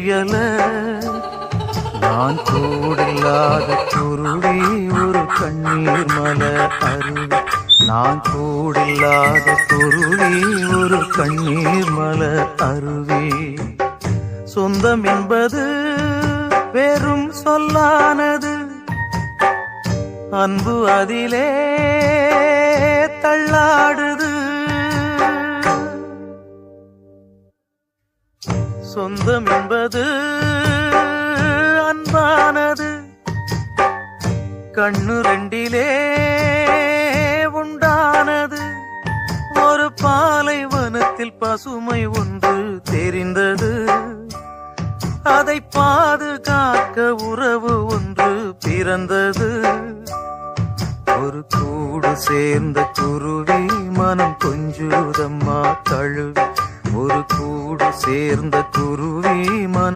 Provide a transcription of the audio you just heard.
தெரியல. நான் கூடில்லாத குருவி ஒரு கண்ணீர் மலை அருவி. நான் கூடில்லாத குருவி ஒரு கண்ணீர் மலை அருவி. சொந்தம் என்பது வெறும் சொல்லானது, அன்பு அதிலே தள்ளாடுது. சொந்தம் என்பது அன்பானது, கண்ணு ரெண்டிலே உண்டானது. ஒரு பாலைவனத்தில் பசுமை ஒன்று தெரிந்தது, அதை பாதுகாக்க உறவு ஒன்று பிறந்தது. ஒரு கூடு சேர்ந்த குருவி மனம் கொஞ்சுதம்மா தழுவி. ஒரு கூடு சேர்ந்த குருவி மனம்